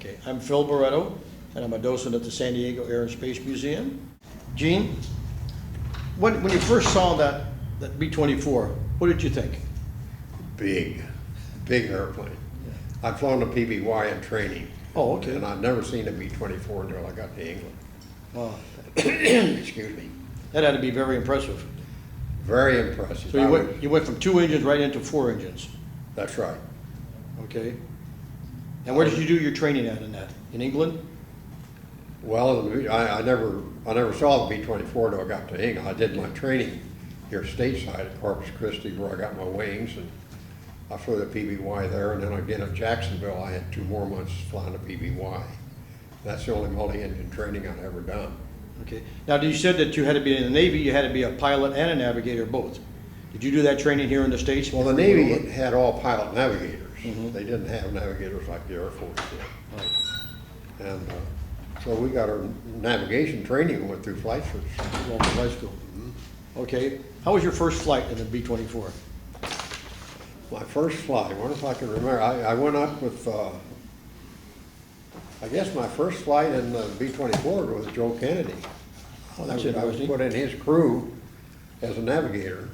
Okay, I'm Phil Boretto, and I'm a docent at the San Diego Air and Space Museum. Gene, when you first saw that B-24, what did you think? Big airplane. Yeah. I'd flown the PBY in training. Oh, okay. And I'd never seen a B-24 until I got to England. Oh. Excuse me. That had to be very impressive. Very impressive. So you went from 2 engines right into 4 engines. That's right. Okay. And where did you do your training at in that? In England? Well, I never saw the B-24 until I got to England. I did my training here stateside at Corpus Christi, where I got my wings, and I flew the PBY there, and then again at Jacksonville I had 2 more months flying the PBY. That's the only multi-engine training I've ever done. Okay. Now, you said that you had to be in the Navy, you had to be a pilot and a navigator both. Did you do that training here in the States? Well, the Navy had all pilot navigators. Mm-hmm. They didn't have navigators like the Air Force did. Right. And so we got our navigation training and went through flight school. Well, flight school. Mm-hmm. Okay. How was your first flight in the B-24? My first flight, I wonder if I can remember. I went up with, I guess my first flight in the B-24 was Joe Kennedy. Oh, that's I was interesting. put in his crew as a navigator.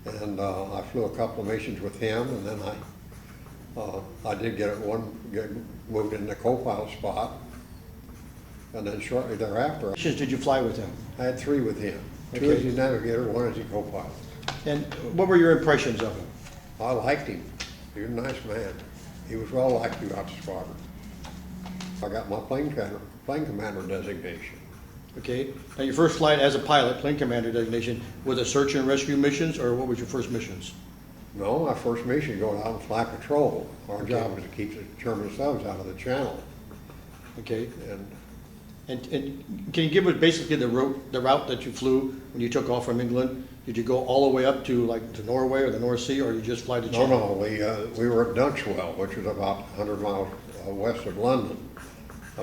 And I flew a couple of missions with him, and then I did get moved in the co-pilot spot. And then shortly thereafter, Missions did you fly with him? I had 3 with him. 2 Okay. as his navigator, 1 as his co-pilot. And what were your impressions of him? I liked him. He was a nice man. He was well liked throughout the squadron. I got my plane commander designation. Okay. Now, your first flight as a pilot, plane commander designation, was it search and rescue missions, or what was your first missions? No, my first mission going out and fly patrol. Our job was to keep the German subs out of the channel. Okay. And And can you give us basically the route that you flew when you took off from England? Did you go all the way up to Norway or the North Sea, or you just fly to China? no, we were at Dunxwell, which was about 100 miles west of London,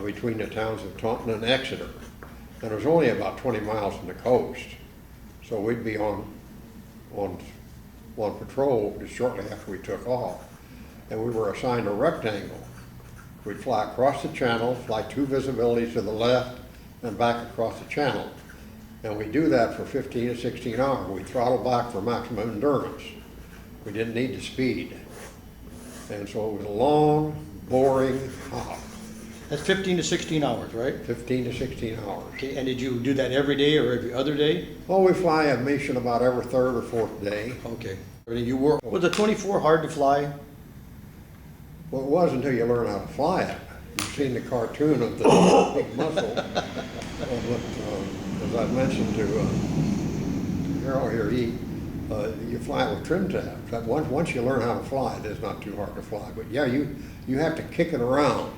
between the towns of Taunton and Exeter. And it was only about 20 miles from the coast. So we'd be on patrol just shortly after we took off. And we were assigned a rectangle. We'd fly across the channel, fly 2 visibilities to the left, and back across the channel. And we do that for 15 to 16 hours. We throttle back for maximum endurance. We didn't need the speed. And so it was a long, boring hop. That's 15 to 16 hours, right? 15 to 16 hours. Okay. And did you do that every day or every other day? Well, we fly a mission about every 3rd or 4th day. Okay. Was the 24 hard to fly? Well, it was until you learn how to fly it. You've seen the cartoon of the big muscle. As I mentioned to Harold here, you fly it with trim tabs. Once you learn how to fly it, it's not too hard to fly. But yeah, you have to kick it around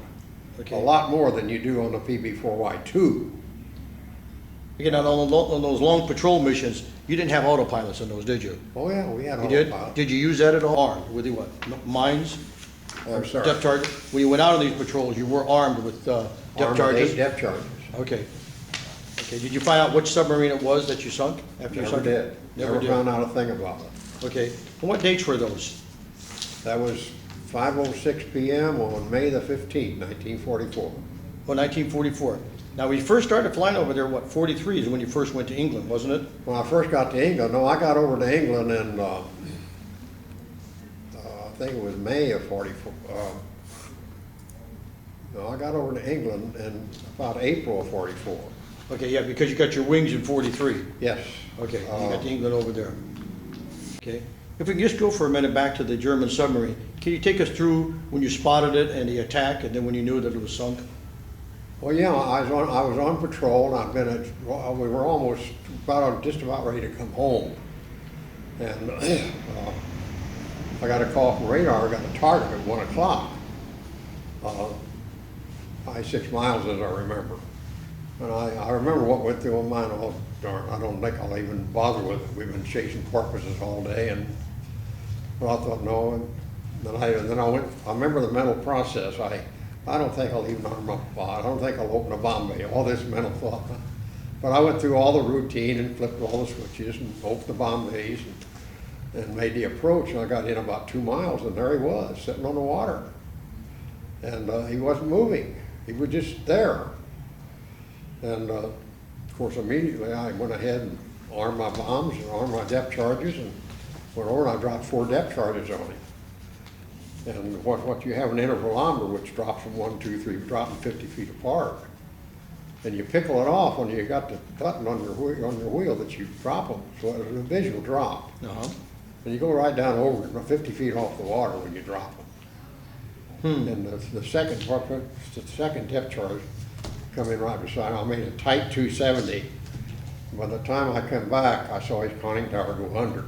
a lot more than you do on the PB-4Y2. Again, on those long patrol missions, you didn't have autopilots in those, did you? Oh yeah, we had You did? autopilot. Did you use that at all? Armed with what? Mines? I'm sorry. Depth charges? When you went out on these patrols, you were armed with depth Armed with charges? 8 depth charges. Okay. Okay. Did you find out which submarine it was that you sunk after you Never sunk did. it? Never found out a thing about it. Okay. And what dates were those? That was 5:06 p.m. on May the 15th, 1944. Well, 1944. Now, we first started flying over there, what, 43 is when you first went to England, wasn't it? When I first got to England, no, I got over to England in, I think it was May of 44. No, I got over to England in about April of 44. Okay, yeah, because you got your wings in 43. Yes. Okay, you got to England over there. Okay. If we can just go for a minute back to the German submarine, can you take us through when you spotted it and the attack, and then when you knew that it was sunk? Well, yeah, I was on patrol, and we were almost just about ready to come home. And I got a call from radar, I got a target at 1 o'clock. 6 miles as I remember. And I remember what went through my mind. Oh darn, I don't think I'll even bother with it. We've been chasing porpoises all day, and well, I thought no. And then I went. I remember the mental process. I don't think I'll even arm up a pod. I don't think I'll open a bomb bay. All this mental thought. But I went through all the routine and flipped all the switches and opened the bomb bays and made the approach. And I got in about 2 miles, and there he was, sitting on the water. And he wasn't moving. He was just there. And of course, immediately I went ahead and armed my bombs and armed my depth charges and went over and I dropped 4 depth charges on him. And what you have an intervalometer which drops from 1, 2, 3, dropping 50 feet apart. And you pickle it off when you got the button on your wheel that you drop them. So it was a visual drop. Uh-huh. And you go right down over it, 50 feet off the water when you drop them. And the second depth charge come in right beside. I made a tight 270. By the time I come back, I saw his conning tower go under.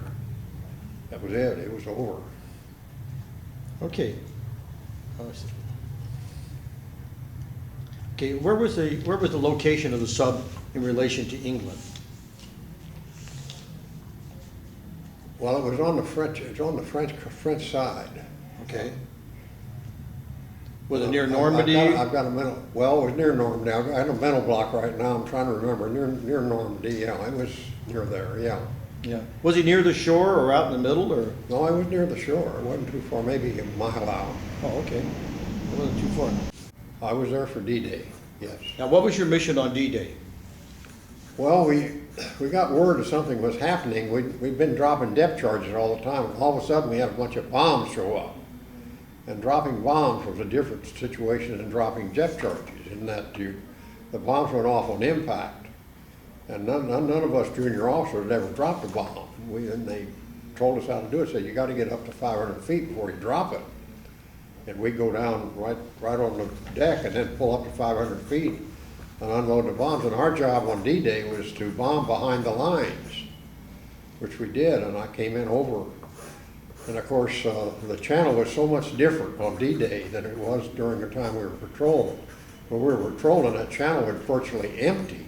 That was it. It was over. Okay. Okay, where was the location of the sub in relation to England? Well, it was on the French side. Okay. Was it near Normandy? I've got a mental. Well, it was near Normandy. I had a mental block right now. I'm trying to remember. Near Normandy. Yeah, it was near there. Yeah. Yeah. Was he near the shore or out in the middle, or? No, I was near the shore. It wasn't too far. Maybe a mile out. Oh, okay. It wasn't too far. I was there for D-Day. Yes. Now, what was your mission on D-Day? Well, we got word that something was happening. We'd been dropping depth charges all the time. And all of a sudden, we had a bunch of bombs show up. And dropping bombs was a different situation than dropping depth charges, in that the bombs went off on impact. And none of us junior officers had ever dropped a bomb. And they told us how to do it. Said, you got to get up to 500 feet before you drop it. And we go down right on the deck and then pull up to 500 feet and unload the bombs. And our job on D-Day was to bomb behind the lines, which we did. And I came in over. And of course, the channel was so much different on D-Day than it was during the time we were patrolling. When we were patrolling, that channel was virtually empty.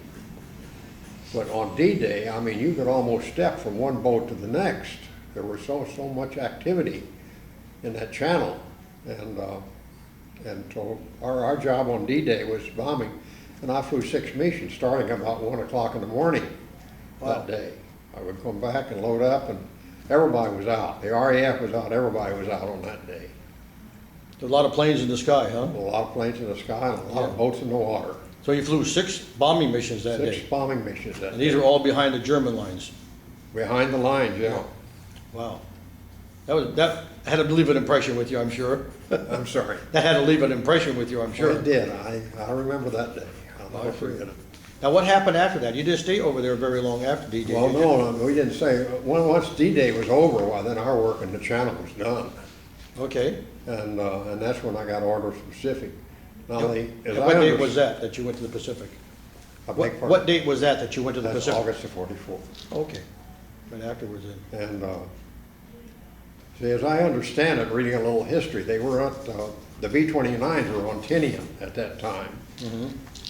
But on D-Day, I mean, you could almost step from one boat to the next. There was so much activity in that channel. And so our job on D-Day was bombing. And I flew 6 missions starting about 1 o'clock in the morning that day. I would come back and load up, and everybody was out. The RAF was out. Everybody was out on that day. A lot of planes in the sky, huh? A lot of planes in the sky and a lot of boats in the water. So you flew 6 bombing missions that day? 6 bombing missions that day. And these are all behind the German lines? Behind the lines, yeah. Wow. That had to leave an impression with you, I'm sure. I'm sorry. That had to leave an impression with you, I'm sure. Well, it did. I remember that day. I'll never forget it. Now, what happened after that? You didn't stay over there very long after D-Day. Well, no, we didn't say. Once D-Day was over, well, then our work in the channel was done. Okay. And that's when I got orders from Pacific. Now, What date was that you went to the Pacific? What date was that you went to the That's Pacific? August the 44th. Okay. Right afterwards then. And see, as I understand it, reading a little history, they were at, the B-29s were on Tinian at that time.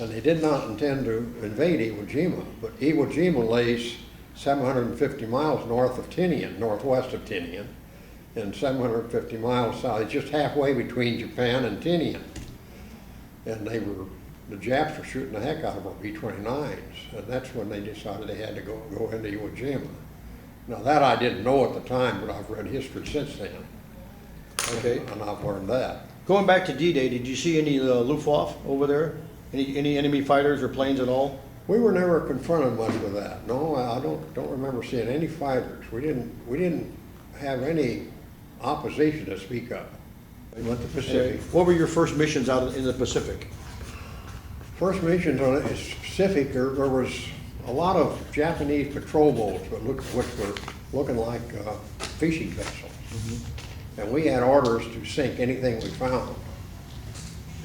And they did not intend to invade Iwo Jima, but Iwo Jima lays 750 miles north of Tinian, northwest of Tinian, and 750 miles south. It's just halfway between Japan and Tinian. And the Japs were shooting the heck out of our B-29s, and that's when they decided they had to go into Iwo Jima. Now that I didn't know at the time, but I've read history since then. Okay. And I've learned that. Going back to D-Day, did you see any Luftwaffe over there? Any enemy fighters or planes at all? We were never confronted much with that. No, I don't remember seeing any fighters. We didn't have any opposition to speak of. We went to the Pacific. What were your first missions out in the Pacific? First missions on the Pacific, there was a lot of Japanese patrol boats, which were looking like fishing vessels. And we had orders to sink anything we found.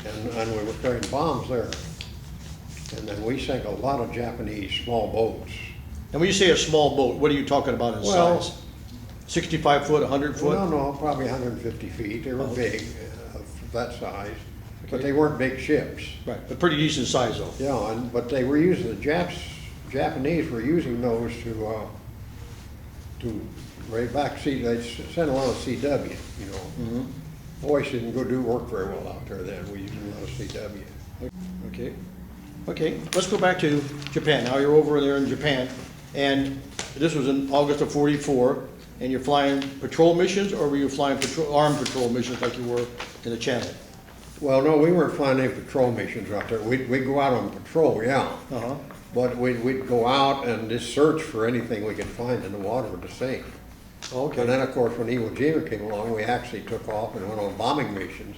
And we were carrying bombs there. And then we sank a lot of Japanese small boats. And when you say a small boat, what are you talking about in size? 65 foot, 100 foot? Well, no, probably 150 feet. They were big, of that size. But they weren't big ships. Right, but pretty decent size though. Yeah, but they were using, Japanese were using those to right back, they sent a lot of CW, you know. Boys didn't go do work very well out there then. We used a lot of CW. Okay. Okay, let's go back to Japan. Now you're over there in Japan, and this was in August of '44, and you're flying patrol missions, or were you flying armed patrol missions like you were in the Channel? Well, no, we weren't flying any patrol missions out there. We'd go out on patrol, yeah. Uh-huh. But we'd go out and just search for anything we could find in the water to sink. Okay. And then, of course, when Iwo Jima came along, we actually took off and went on bombing missions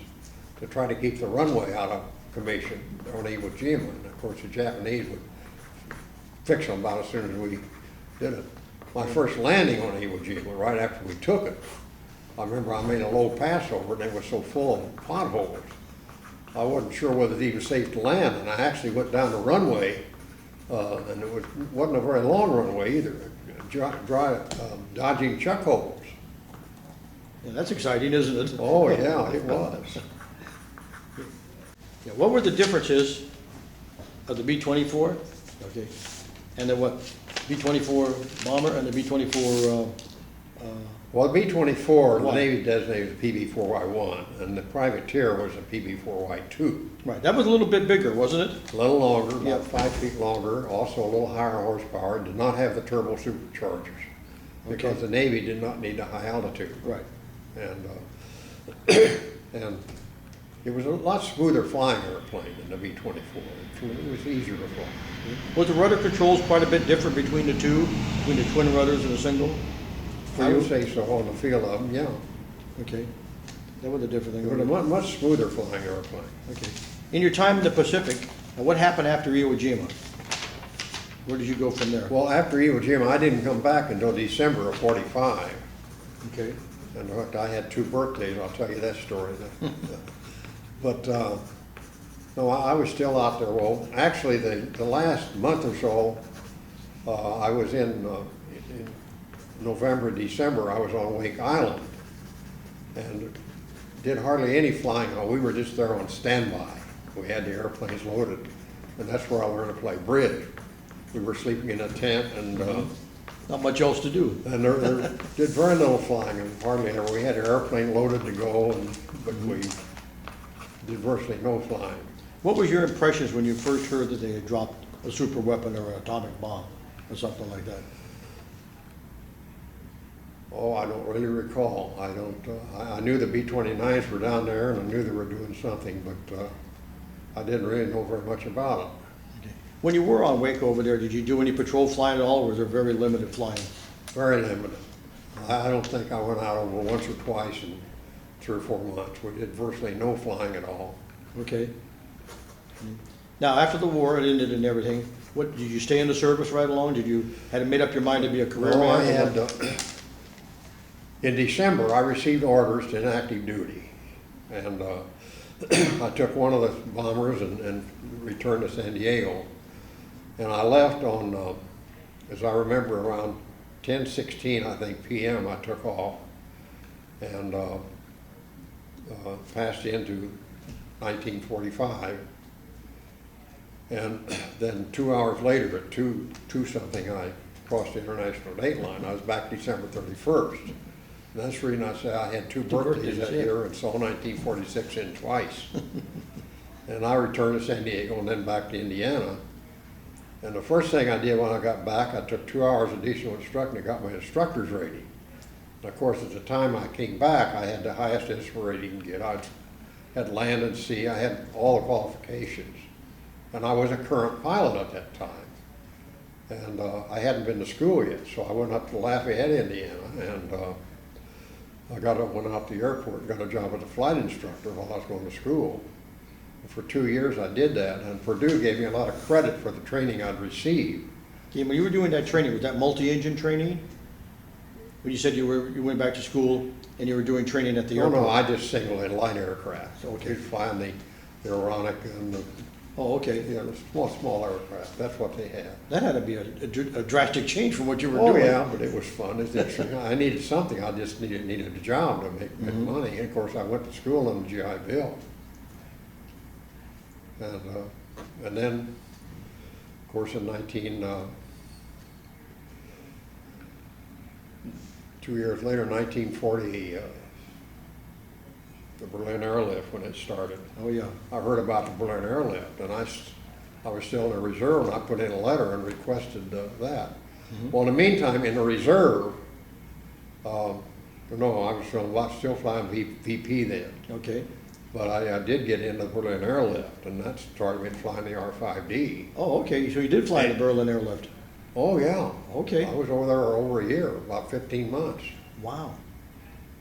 to try to keep the runway out of commission on Iwo Jima. And of course, the Japanese would fix them about as soon as we did it. My first landing on Iwo Jima, right after we took it, I remember I made a low pass over it and it was so full of potholes. I wasn't sure whether it was even safe to land, and I actually went down the runway, and it wasn't a very long runway either, dodging chuck holes. Yeah, that's exciting, isn't it? Oh, yeah, it was. Yeah, what were the differences of the B-24, okay, and the what, B-24 bomber and the B-24, Well, the B-24, the Why? Navy designated as PB-4Y1, and the privateer was a PB-4Y2. right, that was a little bit bigger, wasn't it? A little longer, Yeah. about 5 feet longer, also a little higher horsepower, did not have the turbo superchargers, because Okay. the Navy did not need a high altitude. Right. And, and it was a lot smoother flying airplane than the B-24. It was easier to fly. Was the rudder controls quite a bit different between the two, between the twin rudders and the single? For I would you? say so on the feel of them, yeah. Okay, that was a different It thing. was a much smoother flying airplane. Okay. In your time in the Pacific, what happened after Iwo Jima? Where did you go from there? Well, after Iwo Jima, I didn't come back until December of '45. Okay. And in fact, I had 2 birthdays, I'll tell you that story. But, no, I was still out there. Well, actually, the last month or so, I was in November, December, I was on Wake Island and did hardly any flying. We were just there on standby. We had the airplanes loaded, and that's where I learned to play bridge. We were sleeping in a tent, and Not much else to do. there did very little flying, and hardly ever. We had our airplane loaded to go, but we did virtually no flying. What was your impressions when you first heard that they had dropped a super weapon or an atomic bomb or something like that? Oh, I don't really recall. I don't. I knew the B-29s were down there, and I knew they were doing something, but I didn't really know very much about it. Okay. When you were on Wake over there, did you do any patrol flying at all, or was there very limited flying? Very limited. I don't think I went out over once or twice in 3 or 4 months. We did virtually no flying at all. Okay. Now, after the war, it ended and everything, what, did you stay in the service right along? Did you, had it made up your mind to be a career No, I man? had, in December, I received orders to inactive duty. And I took one of the bombers and returned to San Diego. And I left on, as I remember, around 10:16, I think, p.m., I took off and passed into 1945. And then 2 hours later, at 2 something, I crossed the international date line. I was back December 31st. And that's the reason I say I had 2 birthdays that yeah. year and saw 1946 in twice. And I returned to San Diego and then back to Indiana. And the first thing I did when I got back, I took 2 hours additional instruction and got my instructor's rating. And of course, at the time I came back, I had the highest ISPA rating you can get. I had land and sea, I had all the qualifications. And I was a current pilot at that time. And I hadn't been to school yet, so I went up to Lafayette, Indiana, and went out to the airport and got a job as a flight instructor while I was going to school. And for 2 years I did that, and Purdue gave me a lot of credit for the training I'd received. Okay, when you were doing that training, was that multi-engine training? When you said you went back to school and you were doing training at the No, airport? no, I just singled in light aircraft. Okay. You'd flying the Aeronica and the, Oh, okay. the small aircraft. That's what they had. That had to be a drastic change from what you were Oh, doing. yeah, but it was fun. It's interesting. I needed something. I just needed a job to make money. And of course, I went to school on the GI Bill. And then, of course, in 2 years later, 1940, the Berlin Airlift, when it started. Oh, yeah. I heard about the Berlin Airlift, and I was still in the reserve, and I put in a letter and requested that. Well, in the meantime, in the reserve, no, I was still flying VP then. Okay. but I did get into Berlin Airlift, and that started me flying the R5D. Oh, okay, so you did fly the Berlin Airlift. Oh, yeah. Okay. I was over there over a year, about 15 months. Wow.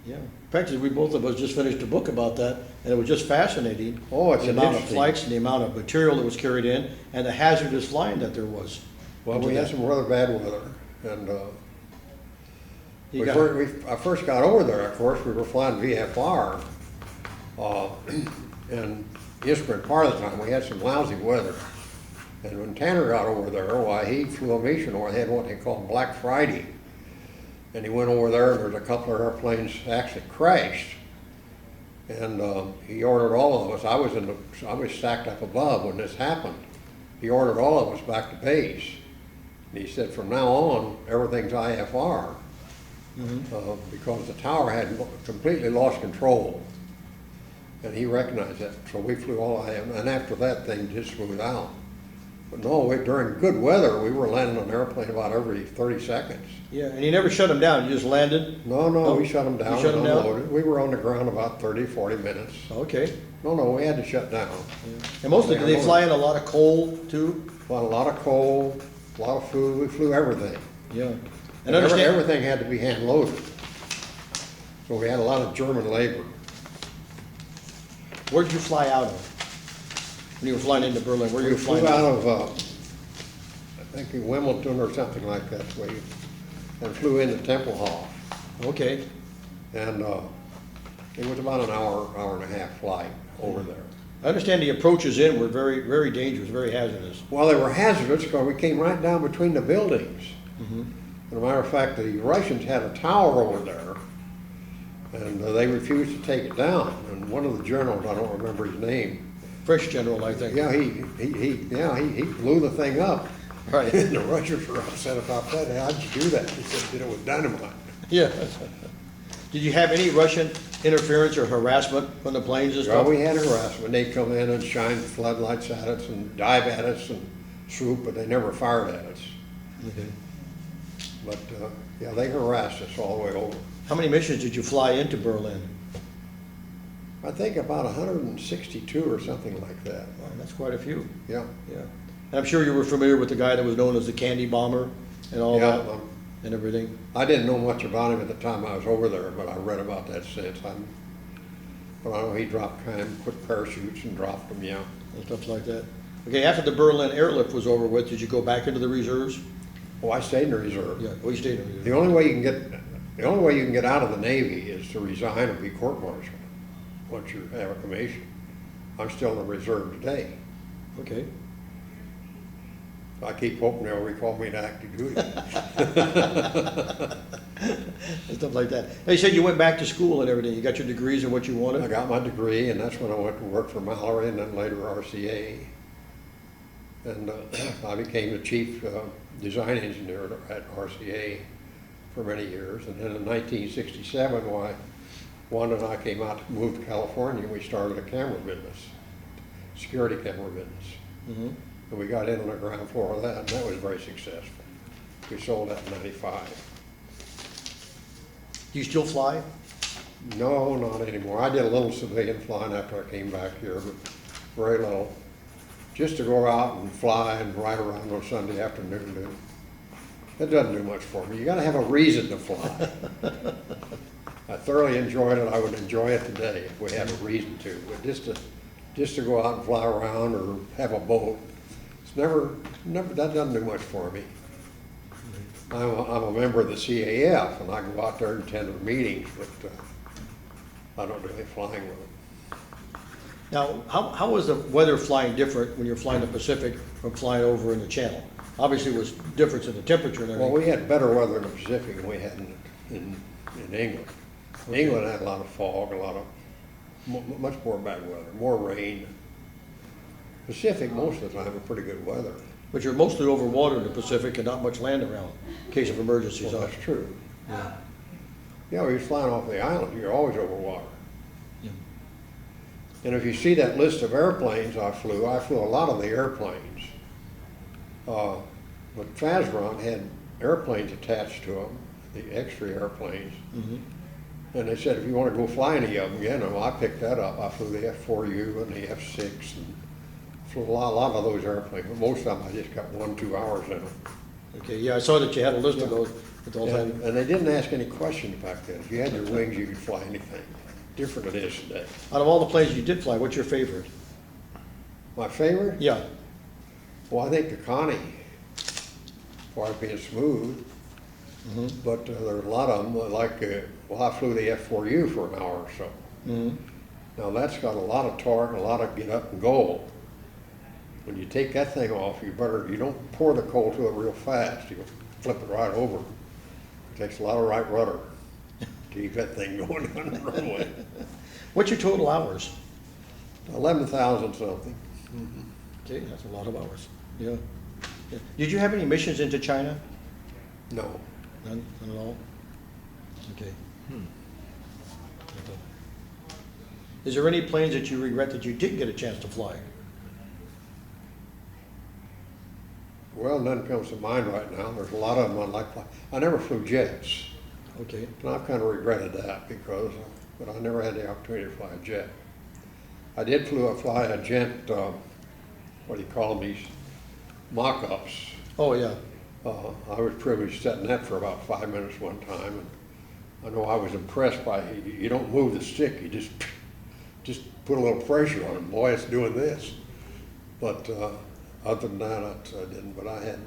Yeah. Practically, we both of us just finished a book about that, and it was just fascinating. Oh, it's the amount of interesting. flights and the amount of material that was carried in, and the hazardous flying that there was. Well, we had some rather bad weather, and You I first got over there, of course, we were flying VFR, and Eastern part of the time, we had some lousy weather. And when Tanner got over there, why, he flew a mission, or they had what they call Black Friday. And he went over there, and there's a couple of airplanes actually crashed. And he ordered all of us, I was stacked up above when this happened. He ordered all of us back to base. And he said, from now on, everything's IFR. Because the tower had completely lost control. And he recognized that, so we flew all IFR, and after that, things just smoothed out. But no, during good weather, we were landing an airplane about every 30 seconds. Yeah, and you never shut them down, you just landed? No, we shut them down You shut and them down? unloaded. We were on the ground about 30, 40 minutes. Okay. No, we had to shut down. And mostly, did they fly in a lot of coal, too? Well, a lot of coal, a lot of food, we flew everything. Yeah. And everything had to be hand loaded. So we had a lot of German labor. Where'd you fly out of? When you were flying into Berlin, where We you flew flying out of, I think in Wimbledon or something like that, and flew into Tempelhof. Okay. And it was about an hour and a half flight over there. I understand the approaches in were very, very dangerous, very hazardous. Well, they were hazardous because we came right down between the buildings. As a matter of fact, the Russians had a tower over there, and they refused to take it down. And one of the generals, I don't remember his name, French general, I think. yeah, he blew the thing up. Right. And the Russians were upset about that. How'd you do that? He said, did it with dynamite. Yeah. Did you have any Russian interference or harassment from the planes and Well, stuff? we had harassment. They'd come in and shine floodlights at us and dive at us and swoop, but they never fired at us. Okay. But, yeah, they harassed us all the way over. How many missions did you fly into Berlin? I think about 162 or something like that. Wow, that's quite a few. Yeah. Yeah. And I'm sure you were familiar with the guy that was known as the Candy Bomber and all Yeah, that and everything. I didn't know much about him at the time I was over there, but I read about that since. But I know he dropped put parachutes and dropped them, yeah. And stuff like that. Okay, after the Berlin Airlift was over with, did you go back into the reserves? Oh, I stayed in the reserve. Yeah, well, you stayed in the reserves. The only way you can get out of the Navy is to resign or be court-martialed once you have a commission. I'm still in the reserve today. Okay. I keep hoping they'll recall me to active duty. And stuff like that. They said you went back to school and everything. You got your degrees in what you I wanted? got my degree, and that's when I went to work for Mallory and then later RCA. And I became the chief design engineer at RCA for many years. And then in 1967, Wanda and I came out to move to California, we started a camera business, security camera business. And we got in on the ground floor of that, and that was very successful. We sold that in '95. Do you still fly? No, not anymore. I did a little civilian flying after I came back here, but very little. Just to go out and fly and ride around on Sunday afternoon, that doesn't do much for me. You gotta have a reason to fly. I thoroughly enjoyed it. I would enjoy it today if we had a reason to. But just to go out and fly around or have a boat, it's never that doesn't do much for me. I'm a member of the CAF, and I go out there and attend the meetings, but I don't do any flying with them. Now, how was the weather flying different when you're flying the Pacific from flying over in the Channel? Obviously, it was difference in the temperature and Well, everything. we had better weather in the Pacific than we had in England. Okay. England had a lot of fog, much more bad weather, more rain. Pacific, most of the time, are pretty good weather. But you're mostly over water in the Pacific and not much land around in case of emergencies. Well, that's true. Yeah. Yeah, when you're flying off the island, you're always over water. Yeah. And if you see that list of airplanes I flew a lot of the airplanes. But Fazron had airplanes attached to them, the extra airplanes. And they said, if you want to go fly any of them, you know, I picked that up. I flew the F4U and the F6 and flew a lot of those airplanes. But most of them, I just got 1-2 hours in them. Okay, yeah, I saw that you had a list of those. With those And they didn't ask any questions back then. If you had your wings, you could fly anything. Different it is today. Out of all the planes you did fly, what's your favorite? My favorite? Yeah. Well, I think the Connie, for it being smooth. But there are a lot of them, like, well, I flew the F4U for an hour or so. Now that's got a lot of torque, a lot of get up and go. When you take that thing off, you don't pour the coal to it real fast. You flip it right over. It takes a lot of right rudder to keep that thing going on the runway. What's your total hours? 11,000 something. Okay, that's a lot of hours. Yeah. Did you have any missions into China? No. None at all? Okay. Is there any planes that you regret that you didn't get a chance to fly? Well, none comes to mind right now. There's a lot of them I'd like to fly. I never flew jets. Okay. And I've kind of regretted that but I never had the opportunity to fly a jet. I did fly a jet, what do you call them, these mock-ups. Oh, yeah. I was privileged setting that for about 5 minutes one time, and I know I was impressed by, you don't move the stick, you just put a little pressure on it. Boy, it's doing this. But other than that, I didn't, but I had.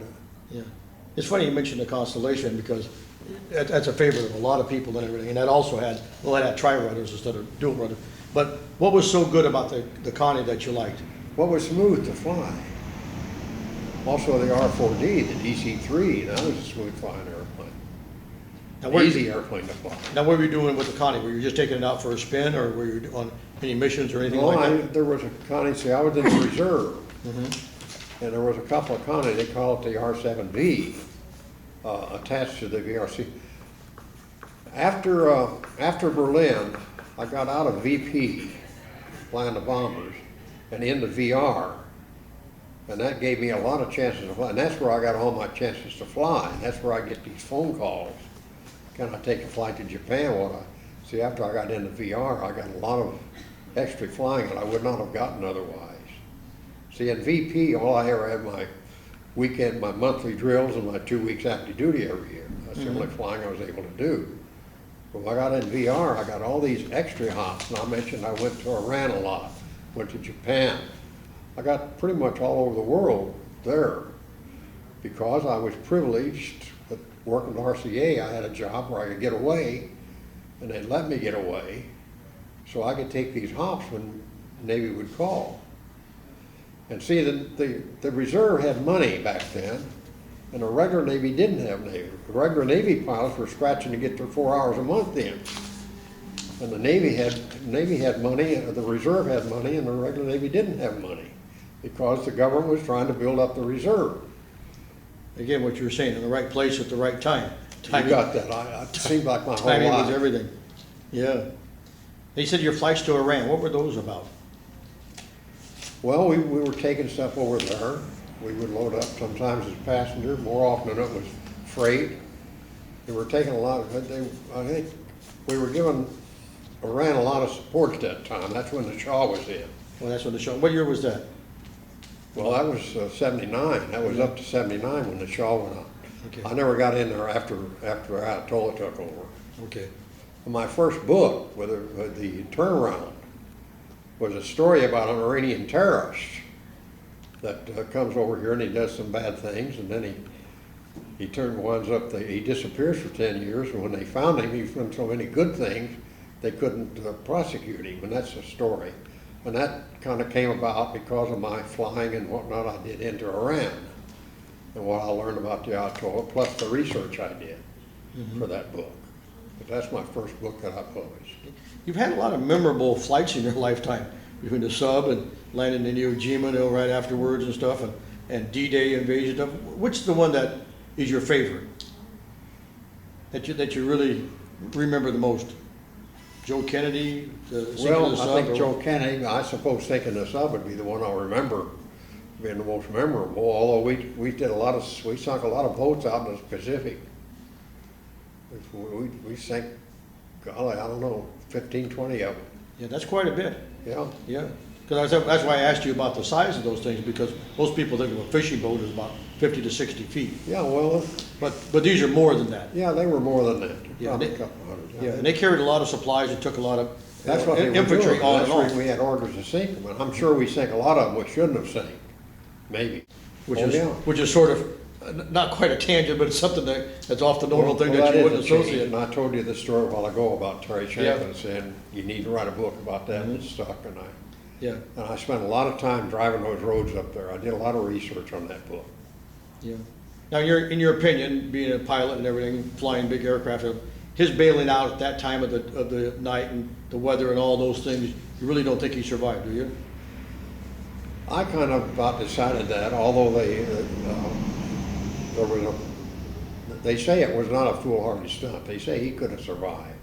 Yeah. It's funny you mentioned the Constellation because that's a favorite of a lot of people and everything, and that also had, well, it had tri-rudders instead of dual rudders. But what was so good about the Connie that you liked? What was smooth to fly? Also the R4D, the DC-3, that was a smooth flying airplane. Now, Easy airplane to fly. Now, what were you doing with the Connie? Were you just taking it out for a spin, or were you on any missions or anything like that? There was a Connie, see, I was in the reserve, and there was a couple of Connie, they call it the R7V, attached to the VRC. After Berlin, I got out of VP, flying the bombers, and into VR. And that gave me a lot of chances to fly. And that's where I got all my chances to fly. And that's where I get these phone calls. Can I take a flight to Japan? See, after I got into VR, I got a lot of extra flying that I would not have gotten otherwise. See, in VP, all I ever had my weekend, my monthly drills and my 2 weeks active duty every year. That's the only flying I was able to do. But when I got in VR, I got all these extra hops. And I mentioned I went to Iran a lot, went to Japan. I got pretty much all over the world there because I was privileged with working at RCA. I had a job where I could get away, and they'd let me get away, so I could take these hops when Navy would call. And see, the reserve had money back then, and the regular Navy didn't have Navy. The regular Navy pilots were scratching to get their 4 hours a month in. And the Navy had money, the reserve had money, and the regular Navy didn't have money because the government was trying to build up the reserve. Again, what you were saying, in the right place at the right time. You got that. It seemed like my whole life. Timing was everything. Yeah. They said your flights to Iran, what were those about? Well, we were taking stuff over there. We would load up sometimes as passenger, more often than it was freight. We were taking a lot of, I think we were giving Iran a lot of support at that time. That's when the Shah was in. Well, that's when the Shah, what year was that? Well, that was 79. That was up to 79 when the Shah went up. Okay. I never got in there after Ayatollah took over. Okay. My first book with the turnaround was a story about an Iranian terrorist that comes over here and he does some bad things, and then he disappears for 10 years, and when they found him, he's done so many good things, they couldn't prosecute him, and that's the story. And that kind of came about because of my flying and whatnot I did into Iran, and what I learned about the Ayatollah, plus the research I did for that book. But that's my first book that I published. You've had a lot of memorable flights in your lifetime, between the sub and landing in Iwo Jima right afterwards and stuff, and D-Day invasion stuff. Which is the one that is your favorite? That you really remember the most? Joe Kennedy, the sinking of the sub? Well, I think Joe Kennedy, I suppose sinking the sub would be the one I'll remember being the most memorable, although we sunk a lot of boats out in the Pacific. We sank golly, I don't know, 15, 20 of them. Yeah, that's quite a bit. Yeah, Yeah, because that's why I asked you about the size of those things, because most people think of a fishing boat as about 50 to 60 feet. yeah, well, But these are more than that. yeah, they were more than that. Yeah, Probably they- a couple hundred. Yeah, and they carried a lot of supplies and took a lot of That's what they were infantry doing. on That's and why off. we had orders to sink them, and I'm sure we sank a lot of them we shouldn't have sank, maybe. Which Oh, is, yeah. which is sort of, not quite a tangent, but it's something that's off the normal thing Well, that you is wouldn't a change, associate. and I told you the story a while ago about Terry Yeah. Champlin saying, you need to write a book about that, and it stuck, Yeah, and I spent a lot of time driving those roads up there. I did a lot of research on that book. yeah. Now, in your opinion, being a pilot and everything, flying big aircraft, his bailing out at that time of the night and the weather and all those things, you really don't think he survived, do you? I kind of about decided that, although they say it was not a foolhardy stunt. They say he could have survived.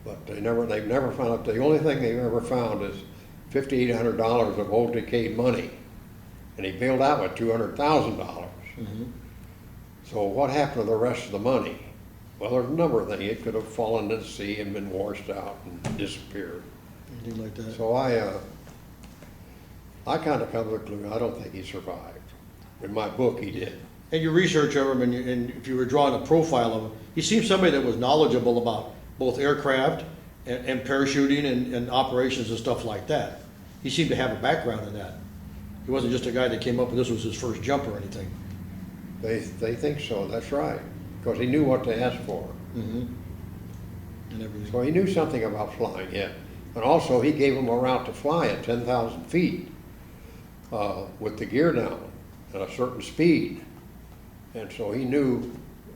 But they've never found out, the only thing they've ever found is $5,800 of old decayed money. And he bailed out with $200,000. So what happened to the rest of the money? Well, there's a number of things. It could have fallen into the sea and been washed out and disappeared. Anything like that? So I kind of come to the conclusion, I don't think he survived. In my book, he did. And your research of him, and if you were drawing a profile of him, he seemed somebody that was knowledgeable about both aircraft and parachuting and operations and stuff like that. He seemed to have a background in that. He wasn't just a guy that came up and this was his first jump or anything. They think so, that's right, because he knew what to ask for. And everything. So he knew something about flying, yeah. And also, he gave them a route to fly at 10,000 feet with the gear down at a certain speed. And so he knew,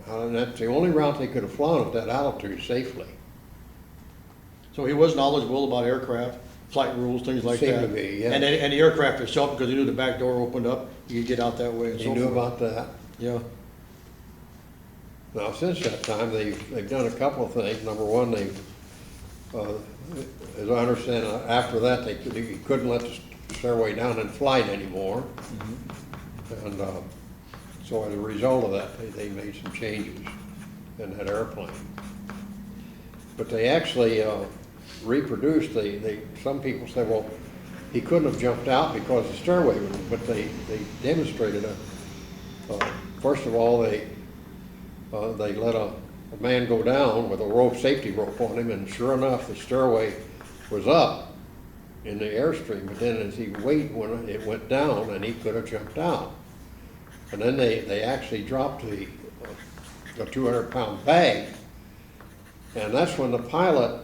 and that's the only route they could have flown at that altitude safely. So he was knowledgeable about aircraft, flight rules, things like that. Seemed to be, yeah. And the aircraft itself, because he knew the back door opened up, you could get out that way and He so knew forth. about that. Yeah, Now, since that time, they've done a couple of things. Number one, as I understand, after that, you couldn't let the stairway down in flight anymore. And so as a result of that, they made some changes in that airplane. But they actually reproduced, some people say, well, he couldn't have jumped out because the stairway was, but they demonstrated first of all, they let a man go down with a safety rope on him, and sure enough, the stairway was up in the airstream, but then as he waited, when it went down, and he could have jumped out. And then they actually dropped the 200-pound bag, and that's when the pilot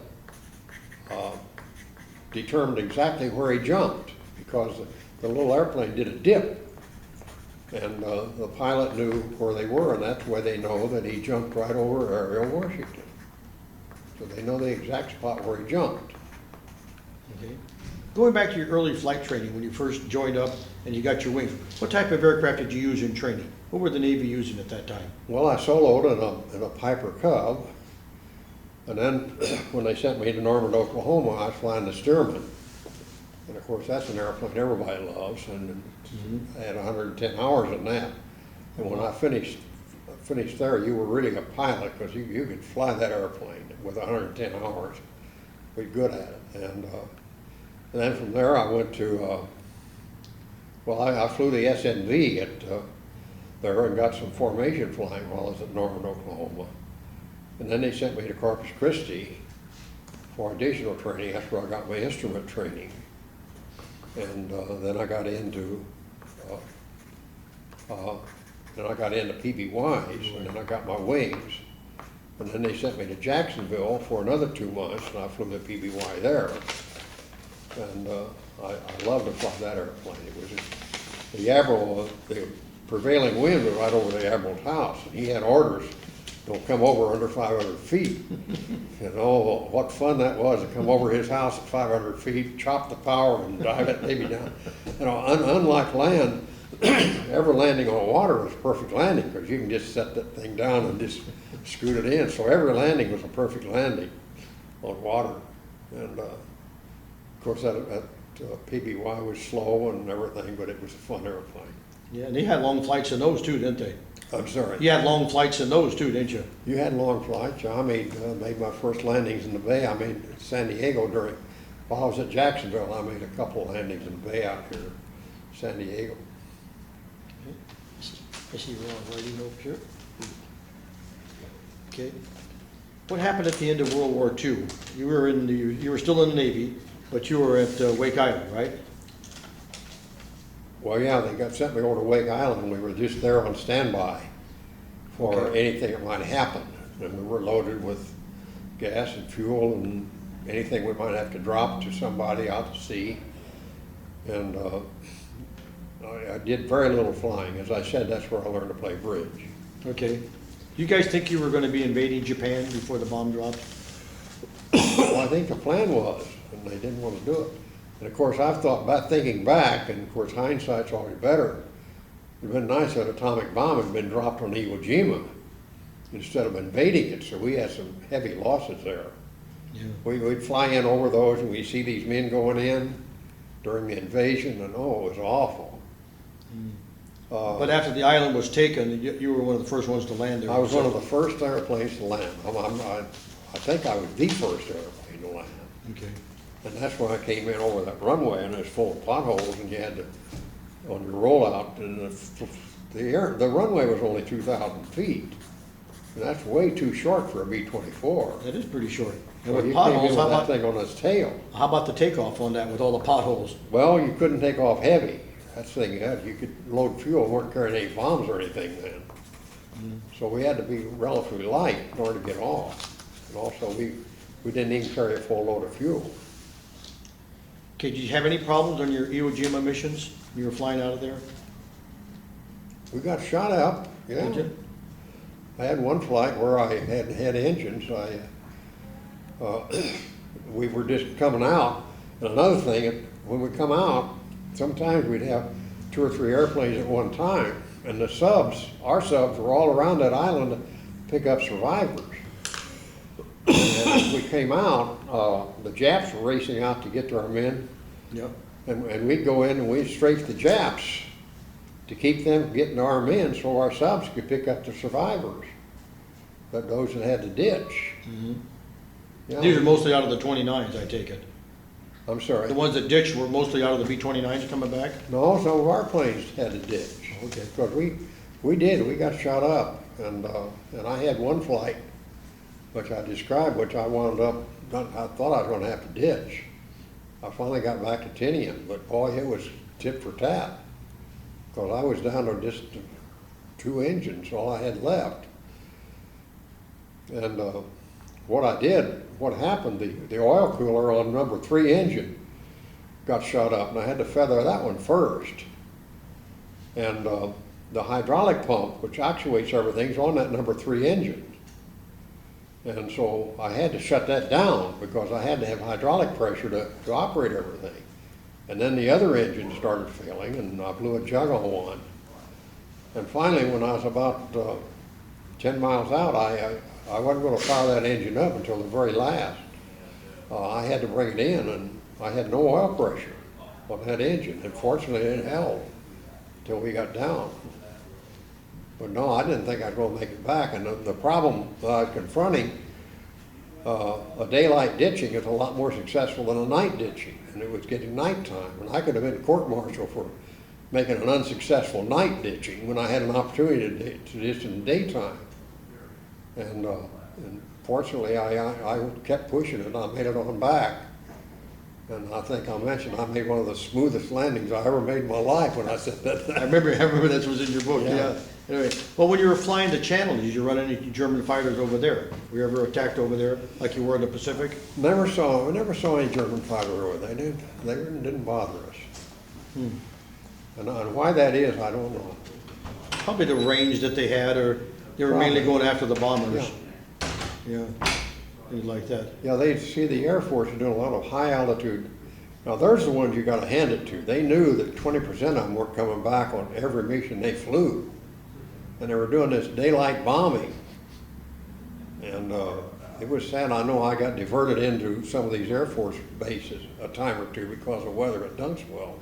determined exactly where he jumped, because the little airplane did a dip. And the pilot knew where they were, and that's why they know that he jumped right over Ariel, Washington. So they know the exact spot where he jumped. okay. Going back to your early flight training, when you first joined up and you got your wings, what type of aircraft did you use in training? What were the Navy using at that time? Well, I soloed in a Piper Cub, and then when they sent me to Norman, Oklahoma, I was flying the Stearman. And of course, that's an airplane everybody loves, and I had 110 hours in that. And when I finished there, you were really a pilot, because you could fly that airplane with 110 hours. Be good at it. And then from there, I went to, I flew the SNV at there and got some formation flying while I was at Norman, Oklahoma. And then they sent me to Corpus Christi for additional training. That's where I got my instrument training. And then I got into PBYs, and then I got my wings. And then they sent me to Jacksonville for another 2 months, and I flew the PBY there. And I loved to fly that airplane. It was the admiral, the prevailing wind was right over the admiral's house, and he had orders, don't come over under 500 feet. And oh, what fun that was to come over his house at 500 feet, chop the power and dive it maybe down. You know, unlike land, ever landing on water was a perfect landing, because you can just set that thing down and just scoot it in. So every landing was a perfect landing on water. And of course that PBY was slow and everything, but it was a fun airplane. Yeah, and they had long flights in those too, didn't they? I'm sorry. You had long flights in those too, didn't you? You had long flights. I made my first landings in the Bay. I made San Diego while I was at Jacksonville. I made a couple landings in the Bay out here, San Diego. I see you're on writing over here. Okay. What happened at the end of World War II? You were still in the Navy, but you were at Wake Island, right? Well, yeah, they sent me over to Wake Island. We were just there on standby for Okay. anything that might happen. And we were loaded with gas and fuel and anything we might have to drop to somebody out to sea. And I did very little flying. As I said, that's where I learned to play bridge. Okay. Do you guys think you were going to be invading Japan before the bomb dropped? Well, I think the plan was, and they didn't want to do it. And of course, I've thought about thinking back, and of course, hindsight's always better. It'd been nice that atomic bomb had been dropped on Iwo Jima instead of invading it, so we had some heavy losses there. Yeah. We'd fly in over those, and we'd see these men going in during the invasion, and oh, it was awful. But after the island was taken, you were one of the first ones to land there. I was one of the first airplanes to land. I think I was the first airplane to land. Okay. And that's when I came in over that runway, and it was full of potholes, and you had to, on your rollout, and the runway was only 2,000 feet. And that's way too short for a B-24. That is pretty short. And So with you came in potholes, with that thing on its tail. how about the takeoff on that with all the potholes? Well, you couldn't take off heavy. That's the thing you could load fuel, weren't carrying any bombs or anything then. So we had to be relatively light in order to get off. And also, we didn't even carry a full load of fuel. Okay, did you have any problems on your Iwo Jima missions? You were flying out of there? We got shot up, yeah. Did you? I had one flight where I had engines. We were just coming out. And another thing, when we come out, sometimes we'd have 2 or 3 airplanes at one time. And our subs were all around that island to pick up survivors. And as we came out, the Japs were racing out to get to our men. Yep. And we'd go in and we'd strafe the Japs to keep them from getting to our men so our subs could pick up the survivors. But those that had to ditch. Yeah. These are mostly out of the 29s, I take it. I'm sorry. The ones that ditched were mostly out of the B-29s coming back? No, some of our planes had to ditch. Okay. Because we got shot up. And I had one flight, which I described, which I wound up, I thought I was going to have to ditch. I finally got back to Tinian, but boy, it was tit for tat. Because I was down to just 2 engines, all I had left. And what happened, the oil cooler on number 3 engine got shot up, and I had to feather that one first. And the hydraulic pump, which actuates everything, is on that number 3 engine. And so I had to shut that down because I had to have hydraulic pressure to operate everything. And then the other engine started failing, and I blew a jug on one. And finally, when I was about 10 miles out, I wasn't going to fire that engine up until the very last. I had to bring it in, and I had no oil pressure on that engine. And fortunately, it held until we got down. But no, I didn't think I was going to make it back. And the problem that I was confronting, a daylight ditching is a lot more successful than a night ditching. And it was getting nighttime. And I could have been court-martialed for making an unsuccessful night ditching when I had an opportunity to ditch in the daytime. And fortunately, I kept pushing it, and I made it on back. And I think I mentioned I made one of the smoothest landings I ever made in my life when I said that. I remember that was in your book, yeah. Anyway, well, when you were flying the Channel, did you run any German fighters over there? Were you ever attacked over there like you were in the Pacific? I never saw any German fighter over there. They didn't bother us. And why that is, I don't know. Probably the range that they had, or they were mainly going after the bombers. Yeah, things like that. Yeah, they see the Air Force is doing a lot of high altitude. Now, there's the ones you got to hand it to. They knew that 20% of them were coming back on every mission they flew. And they were doing this daylight bombing. And it was sad. I know I got diverted into some of these Air Force bases a time or two because of weather at Dunkswell.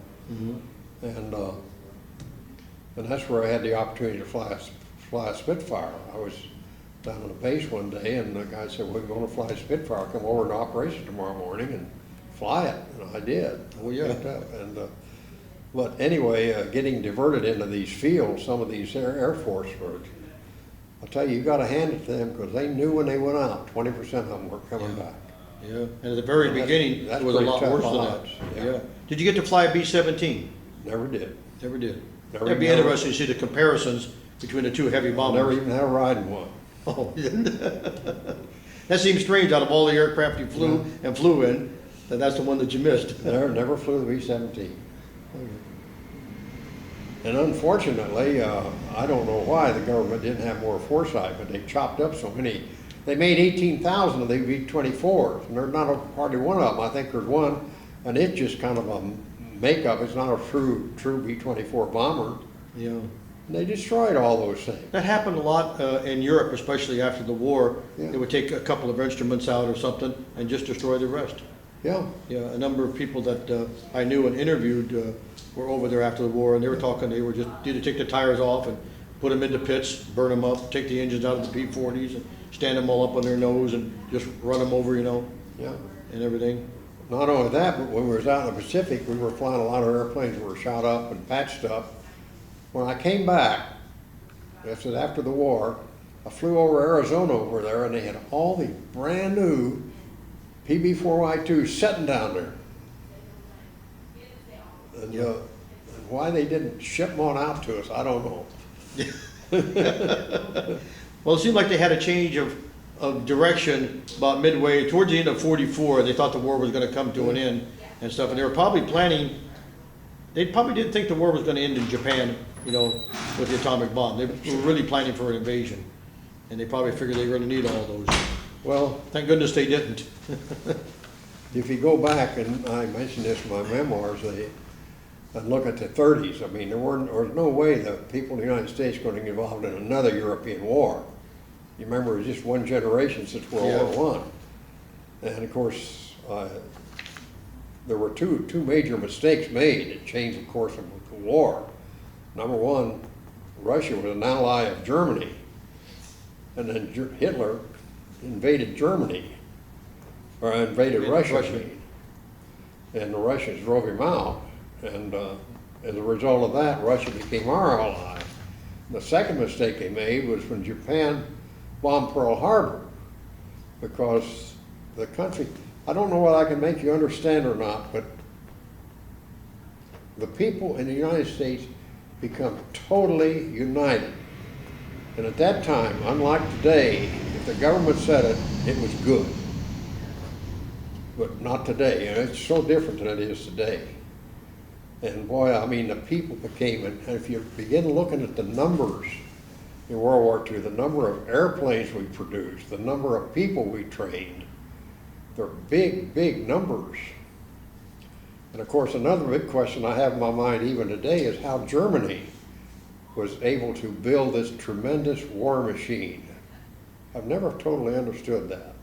And that's where I had the opportunity to fly fly a Spitfire. I was down on the base one day, and the guy said, "We're going to fly a Spitfire. Come over into operation tomorrow morning and fly it." And I did. Oh, yeah. Picked up. And but anyway, getting diverted into these fields, some of these Air Force were, I'll tell you, you got to hand it to them, because they knew when they went out, 20% of them were coming back. Yeah, and at the very beginning, that's it was a pretty lot tough worse than odds, that. yeah. Yeah. Did you get to fly a B-17? Never did. Never did. Never That'd be even- interesting to see the comparisons between the two heavy I bombers. never even had a ride in one. Oh, that seems strange. Out of all the aircraft you flew and flew in, that's the one that you missed. Never flew the B-17. And unfortunately, I don't know why the government didn't have more foresight, but they chopped up so many. They made 18,000 of the B-24s, and there's not hardly one of them. I think there's one, and it's just kind of a makeup. It's not a true B-24 bomber. Yeah. And they destroyed all those things. That happened a lot in Europe, especially after the war. Yeah. They would take a couple of instruments out or something and just destroy the rest. Yeah. Yeah, a number of people that I knew and interviewed were over there after the war, and they were talking, they were just, either take the tires off and put them into pits, burn them up, take the engines out of the P-40s and stand them all up on their nose and just run them over, Yeah. and everything. Not only that, but when we was out in the Pacific, we were flying a lot of airplanes that were shot up and patched up. When I came back, this was after the war, I flew over Arizona over there, and they had all the brand new PB-4Y2s sitting down there. And, Yeah. and why they didn't ship them on out to us, I don't know. Well, it seemed like they had a change of direction about midway, towards the end of 44. They thought the war was gonna come to an end and stuff, and they were probably planning, they probably didn't think the war was gonna end in Japan, with the atomic bomb. They were really planning for an invasion, and they probably figured they were gonna need all those. Well, Thank goodness they didn't. if you go back, and I mentioned this in my memoirs, and look at the 30s, I mean, there was no way the people in the United States were going to get involved in another European war. You remember, it was just one generation since World War I. And of course, there were two major mistakes made that changed the course of the war. Number one, Russia was an ally of Germany, and then Hitler invaded Germany, or invaded Russia, I mean. And the Russians drove him out, and as a result of that, Russia became our ally. The second mistake they made was when Japan bombed Pearl Harbor, because the country, I don't know whether I can make you understand or not, but the people in the United States become totally united. And at that time, unlike today, if the government said it, it was good. But not today, and it's so different than it is today. And boy, I mean, the people became, and if you begin looking at the numbers in World War II, the number of airplanes we produced, the number of people we trained, they're big, big numbers. And of course, another big question I have in my mind even today is how Germany was able to build this tremendous war machine. I've never totally understood that.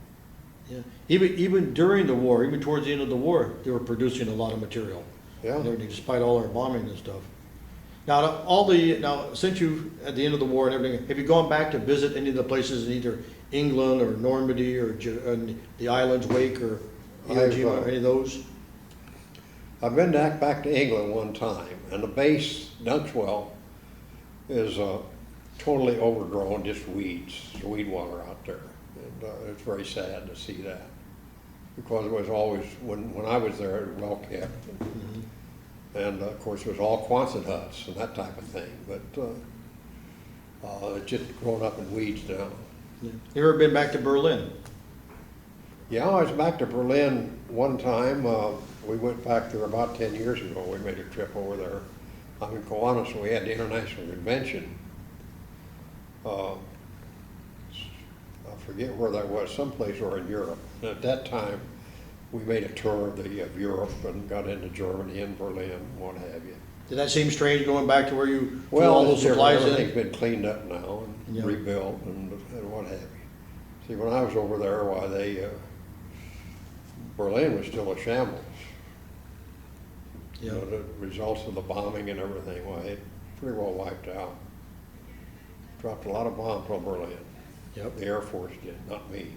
Yeah. Even during the war, even towards the end of the war, they were producing a lot of material. Yeah. And everything, despite all our bombing and stuff. Now, since you, at the end of the war and everything, have you gone back to visit any of the places in either England or Normandy or the islands, Wake or Iwo Jima, or any of those? I've been back to England one time, and the base, Dunxwell, is totally overgrown, just weeds, weed water out there. And it's very sad to see that, because it was always, when I was there, it was well kept. And of course, it was all Quonset huts and that type of thing, but it's just grown up in weeds now. Yeah. You ever been back to Berlin? Yeah, I was back to Berlin one time. We went back there about 10 years ago. We made a trip over there. I'm in Kiwanis, and we had the international convention. I forget where that was, someplace or in Europe. And at that time, we made a tour of Europe and got into Germany and Berlin and what have you. Did that seem strange going back to where you threw all those supplies in? Everything's been cleaned up now and rebuilt and what have you. See, when I was over there, why Berlin was still a shambles. Yeah. The results of the bombing and everything, why it pretty well wiped out. dropped a lot of bombs on Berlin. Yep. The Air Force did, not me.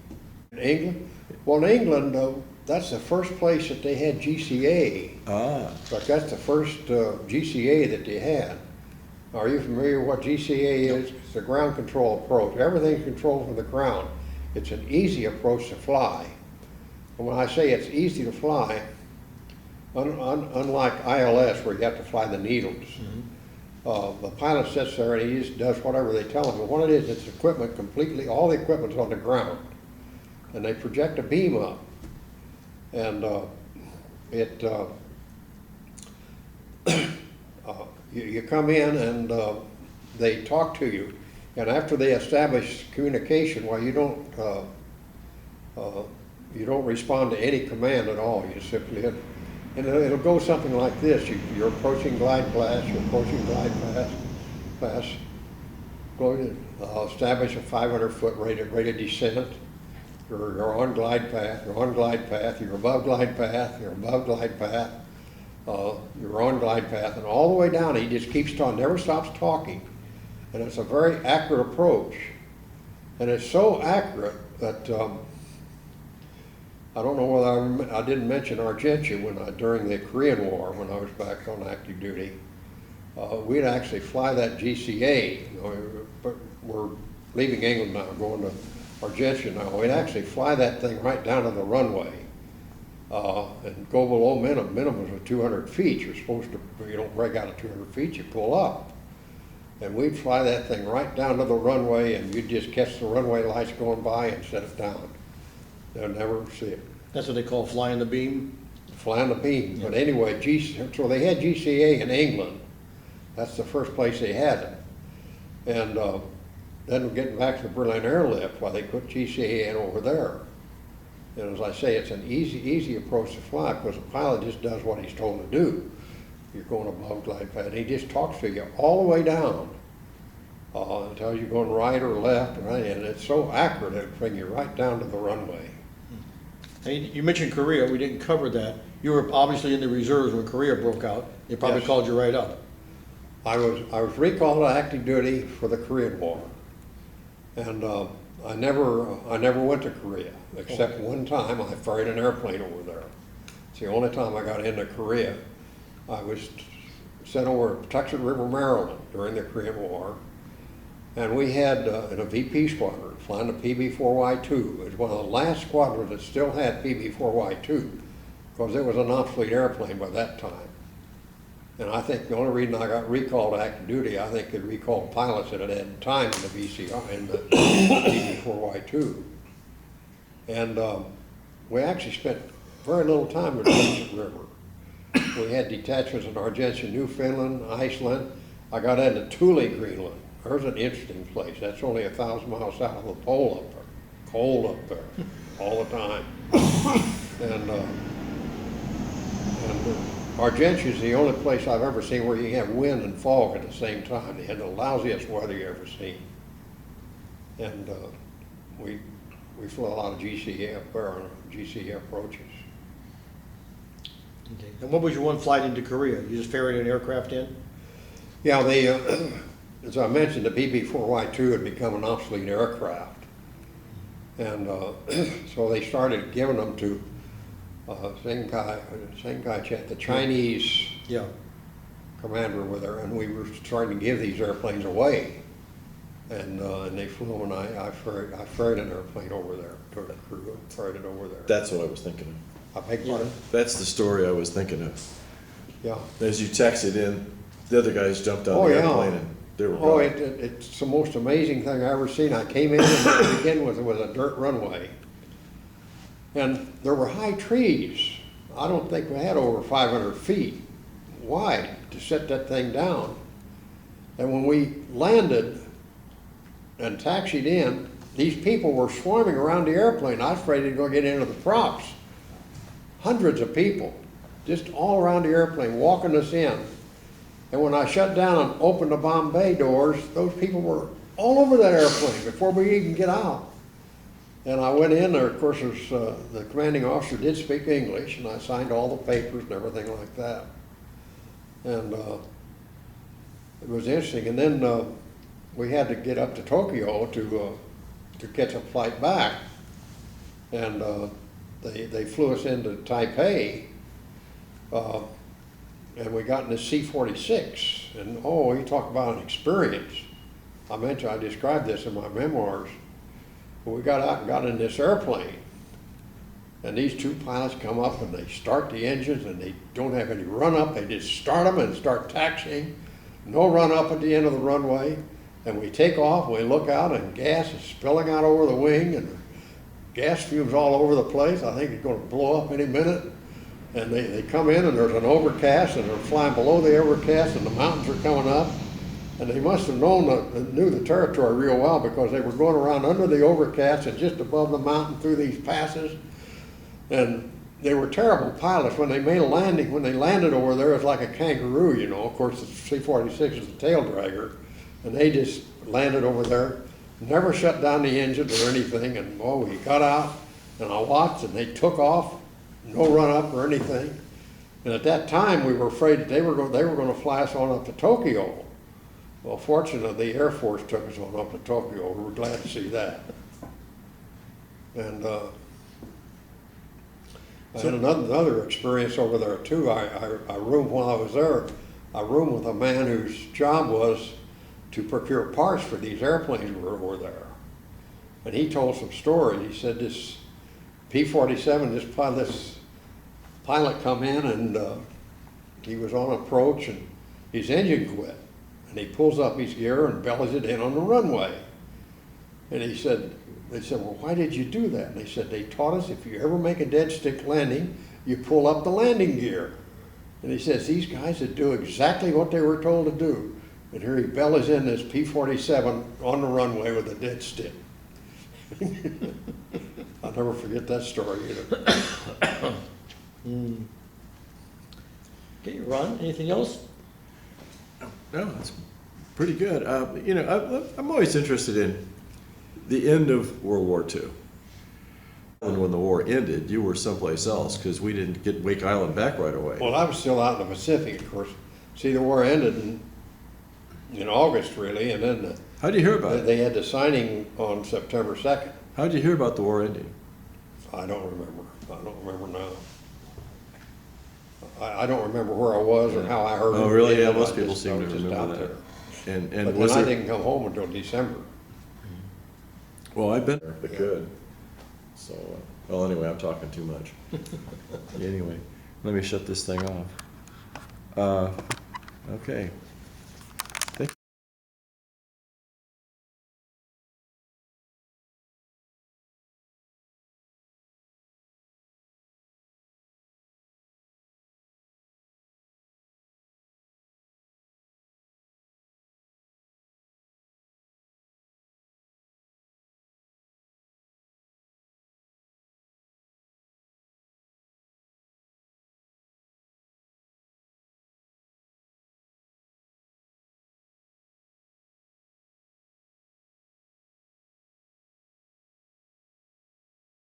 In England? Well, in England, that's the first place that they had GCA. Ah, But that's the first GCA that they had. Are you familiar with what GCA is? It's a ground control approach. Everything's controlled from the ground. It's an easy approach to fly. And when I say it's easy to fly, unlike ILS where you have to fly the needles, the pilot sits there and he just does whatever they tell him. And what it is, it's equipment completely, all the equipment's on the ground. And they project a beam up. And you come in and they talk to you. And after they establish communication, well, you don't respond to any command at all. You simply, and it'll go something like this. You're approaching glide path, you're approaching glide path, establish a 500-foot rate of descent. You're on glide path, you're on glide path, you're above glide path, you're above glide path, you're on glide path, and all the way down he just keeps talking, never stops talking. And it's a very accurate approach. And it's so accurate that I don't know whether I didn't mention Argentia during the Korean War when I was back on active duty. We'd actually fly that GCA. You know, we're leaving England now, going to Argentia now. We'd actually fly that thing right down to the runway and go below minimum. Minimum is 200 feet. You're supposed to, you don't break out at 200 feet, you pull up. And we'd fly that thing right down to the runway and you'd just catch the runway lights going by and set it down. They'll never see it. That's what they call flying the beam? Flying the beam. But anyway, so they had GCA in England. That's the first place they had it. And then we're getting back to the Berlin Airlift, they put GCA in over there. And as I say, it's an easy approach to fly because the pilot just does what he's told to do. You're going above glide path. He just talks to you all the way down. And tells you going right or left, right, and it's so accurate it'll bring you right down to the runway. And you mentioned Korea, we didn't cover that. You were obviously in the reserves when Korea broke out. They probably Yes. called you right up. I was recalled to active duty for the Korean War, and I never went to Korea except one time. I ferried an airplane over there. It's the only time I got into Korea. I was sent over to Tuxedo River, Maryland during the Korean War, and we had in a VP squadron flying the PB-4Y2. It was one of the last squadrons that still had PB-4Y2 because it was an obsolete airplane by that time. And I think the only reason I got recalled to active duty, I think they recalled pilots that had had time in the VCR, in the PB-4Y2. And we actually spent very little time with the Tuxedo River. We had detachments in Argentia, Newfoundland, Iceland. I got into Thule, Greenland. There's an interesting place. That's only 1,000 miles south of the pole up there. Cold up there, all the time. And Argentia is the only place I've ever seen where you have wind and fog at the same time. They had the lousiest weather you ever seen. And we flew a lot of GCA up there on GCA approaches. Okay. And what was your one flight into Korea? You just ferried an aircraft in? Yeah, they, as I mentioned, the PB-4Y2 had become an obsolete aircraft. And so they started giving them to Shanghai Chat, the Chinese commander with her, and we were starting to give these airplanes away. And they flew them, and I ferried an airplane over there, took the crew, ferried it over there. that's what I was thinking of. I beg your pardon? That's the story I was thinking of. Yeah. As you texted in, the other guys jumped out of the airplane and they were Oh, gone. it's the most amazing thing I ever seen. I came in and began with a dirt runway. And there were high trees. I don't think we had over 500 feet wide to set that thing down. And when we landed and taxied in, these people were swarming around the airplane. I was afraid they'd go get into the props. Hundreds of people, just all around the airplane, walking us in. And when I shut down and opened the bomb bay doors, those people were all over that airplane before we even get out. And I went in there, of course, the commanding officer did speak English, and I signed all the papers and everything like that. And it was interesting. And then we had to get up to Tokyo to catch a flight back. And they flew us into Taipei, and we got in this C-46. And oh, you talk about an experience. I described this in my memoirs. We got out and got in this airplane. And these two pilots come up and they start the engines and they don't have any run up. They just start them and start taxiing. No run up at the end of the runway. And we take off, we look out and gas is spilling out over the wing and gas fumes all over the place. I think it's going to blow up any minute. And they come in and there's an overcast and they're flying below the overcast and the mountains are coming up. And they must have knew the territory real well because they were going around under the overcast and just above the mountain through these passes. And they were terrible pilots. When they made a landing, when they landed over there, it was like a kangaroo, you know. Of course, the C-46 is the tail dragger. And they just landed over there, never shut down the engines or anything. And oh, we got out and I watched and they took off, no run up or anything. And at that time, we were afraid that they were going to fly us on up to Tokyo. Well, fortunately, the Air Force took us on up to Tokyo. We were glad to see that. And I had another experience over there too. I roomed while I was there. I roomed with a man whose job was to procure parts for these airplanes we were over there. And he told some stories. He said this P-47, this pilot come in and he was on approach and his engine quit. And he pulls up his gear and bellies it in on the runway. And they said, well, why did you do that? And they said, they taught us if you ever make a dead stick landing, you pull up the landing gear. And he says, these guys would do exactly what they were told to do. And here he bellies in this P-47 on the runway with a dead stick. I'll never forget that story either. Okay, Ron, anything else? No, it's pretty good. You know, I'm always interested in the end of World War II. And when the war ended, you were someplace else because we didn't get Wake Island back right away. Well, I was still out in the Pacific, of course. See, the war ended in August, really, and then How'd you hear about it? they had the signing on September 2nd. How'd you hear about the war ending? I don't remember. I don't remember now. I don't remember where I was or how I heard it. Oh, really? Yeah, I most just- people seem I to was just remember out that. there. And But was then I there? didn't come home until December. Well, I've been there. They could. So, well, anyway, I'm talking too much. Anyway, let me shut this thing off. Okay.